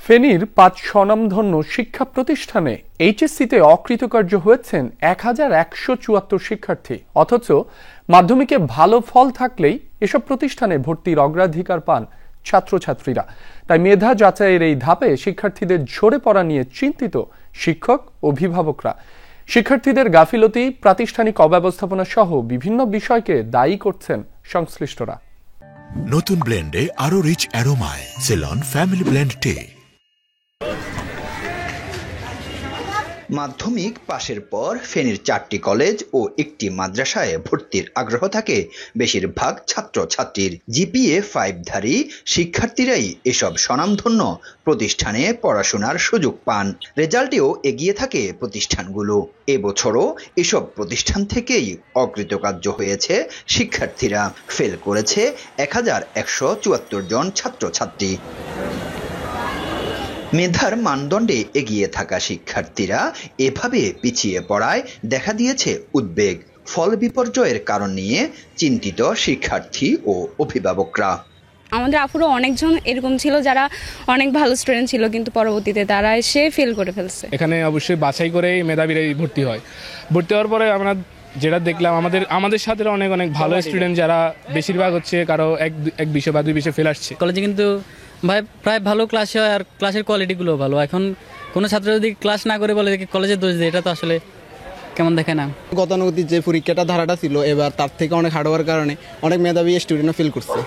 ফেনীর ৫ স্বনামধন্য শিক্ষা প্রতিষ্ঠানে এইচএসসিতে অকৃতকার্য হয়েছেন ১,১৭৪ শিক্ষার্থী। অথচ মাধ্যমিকে ভালো ফল থাকলেই এসব প্রতিষ্ঠানে ভর্তির অগ্রাধিকার পান ছাত্রছাত্রীরা। তাই মেধা যাচাইয়ের এই ধাপে শিক্ষার্থীদের ঝরে পড়া নিয়ে চিন্তিত শিক্ষক, অভিভাবকরা। শিক্ষার্থীদের গাফিলতি, প্রাতিষ্ঠানিক অব্যবস্থাপনা সহ বিভিন্ন বিষয়কে দায়ী করছেন সংশ্লিষ্টরা। নতুন ব্লেন্ডে আরো রিচ অ্যারোমায় সেলন ফ্যামিলি ব্লেন্ড টে। মাধ্যমিক পাশের পর ফেনীর 4টি কলেজ ও একটি মাদ্রাসায় ভর্তির আগ্রহ থাকে বেশিরভাগ ছাত্রছাত্রীর। জিপিএ 5ধারী শিক্ষার্থীরাই এসব স্বনামধন্য প্রতিষ্ঠানে পড়াশোনার সুযোগ পান। রেজাল্টেও এগিয়ে থাকে প্রতিষ্ঠানগুলো। এবছরও এসব প্রতিষ্ঠান থেকেই অকৃতকার্য হয়েছে শিক্ষার্থীরা। ফেল করেছে ১,১৭৪ জন ছাত্রছাত্রী। মেধার মানদণ্ডে এগিয়ে থাকা শিক্ষার্থীরা এভাবে পিছিয়ে পড়ায় দেখা দিয়েছে উদ্বেগ। ফল বিপর্যয়ের কারণ নিয়ে চিন্তিত শিক্ষার্থী ও অভিভাবকরা। আমাদের আপুরও অনেকজন এরকম ছিল যারা অনেক ভালো স্টুডেন্ট ছিল, কিন্তু পরবর্তীতে তারা এসে ফেল করে ফেলছে। এখানে অবশ্যই বাছাই করেই মেধাবীরা ভর্তি হয়। ভর্তি হওয়ার পরে আমরা যেটা দেখলাম, আমাদের সাথে অনেক ভালো স্টুডেন্ট যারা বেশিরভাগ হচ্ছে কারো এক বিষয় বা 2 বিষয় ফেল আসছে। কলেজে কিন্তু প্রায় ভালো ক্লাস হয় আর ক্লাসের কোয়ালিটিগুলো ভালো। এখন কোনো ছাত্র যদি ক্লাস না করে বলে কলেজের দোষ দেয়, এটা তো আসলে কেমন দেখে না। গতানুগতিক যে পরীক্ষাটা ধারাটা ছিল, এবার তার থেকে অনেক হার্ড হওয়ার কারণে অনেক মেধাবী স্টুডেন্টও ফেল করছে।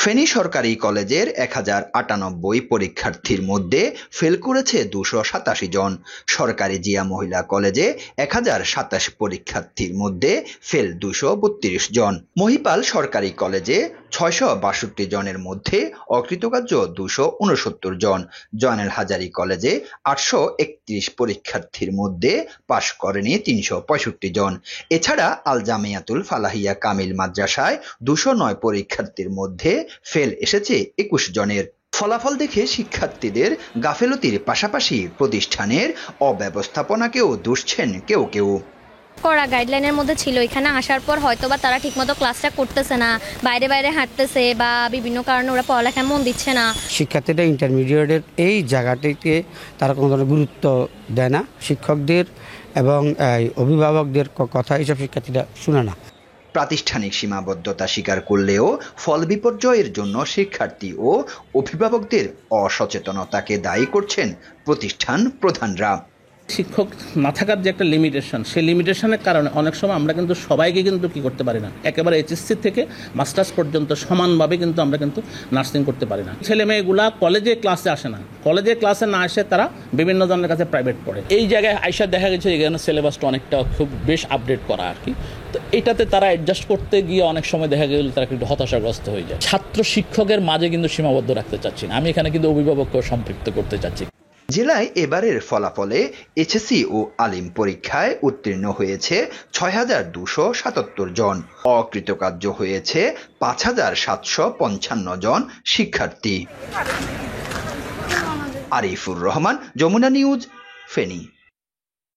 ফেনী সরকারি কলেজের 1098 পরীক্ষার্থীর মধ্যে ফেল করেছে 287 জন। সরকারি জিয়া মহিলা কলেজে 1027 পরীক্ষার্থীর মধ্যে ফেল 232 জন। মহিপাল সরকারি কলেজে 662 জনের মধ্যে অকৃতকার্য 269 জন। জয়নাল হাজারী কলেজে 831 পরীক্ষার্থীর মধ্যে পাশ করেনি 365 জন। এছাড়া আল জামিয়াতুল ফালাহিয়া কামিল মাদ্রাসায় 209 পরীক্ষার্থীর মধ্যে ফেল এসেছে 21 জনের। ফলাফল দেখে শিক্ষার্থীদের গাফেলতির পাশাপাশি প্রতিষ্ঠানের অব্যবস্থাপনাকেও দুষছেন কেউ কেউ। কড়া গাইডলাইনের মধ্যে ছিল, এখানে আসার পর হয়তোবা তারা ঠিকমতো ক্লাসটা করতেছে না, বাইরে হাঁটতেছে বা বিভিন্ন কারণে ওরা পড়ালেখায় মন দিচ্ছে না। শিক্ষার্থীরা ইন্টারমিডিয়েটের এই জায়গাটিকে তারা কোনো ধরনের গুরুত্ব দেয় না। শিক্ষকদের এবং অভিভাবকদের কথা এইসব শিক্ষার্থীরা শুনে না। প্রাতিষ্ঠানিক সীমাবদ্ধতা স্বীকার করলেও ফল বিপর্যয়ের জন্য শিক্ষার্থী ও অভিভাবকদের অসচেতনতাকে দায়ী করছেন প্রতিষ্ঠান প্রধানরা। শিক্ষক না থাকার যে একটা লিমিটেশন, সেই লিমিটেশনের কারণে অনেক সময় আমরা কিন্তু সবাইকে কিন্তু কি করতে পারি না, একেবারে এইচএসসি থেকে মাস্টার্স পর্যন্ত সমানভাবে কিন্তু আমরা কিন্তু নার্সিং করতে পারি না। ছেলে মেয়েগুলা কলেজে ক্লাসে আসে না, কলেজে ক্লাসে না এসে তারা বিভিন্ন জনের কাছে প্রাইভেট পড়ে। এই জায়গায় আইসা দেখা গেছে এখানে সিলেবাসটা অনেকটা খুব বেশ আপডেট করা আর কি। তো এটাতে তারা অ্যাডজাস্ট করতে গিয়ে অনেক সময় দেখা গেল তারা একটু হতাশাগ্রস্ত হয়ে যায়। ছাত্র শিক্ষকের মাঝে কিন্তু সীমাবদ্ধ রাখতে চাচ্ছি না, আমি এখানে কিন্তু অভিভাবককেও সম্পৃক্ত করতে চাচ্ছি। জেলায় এবারের ফলাফলে এইচএসসি ও আলিম পরীক্ষায় উত্তীর্ণ হয়েছে 6,277 জন। অকৃতকার্য হয়েছে 5,755 জন শিক্ষার্থী। আরিফুর রহমান, যমুনা নিউজ, ফেনী।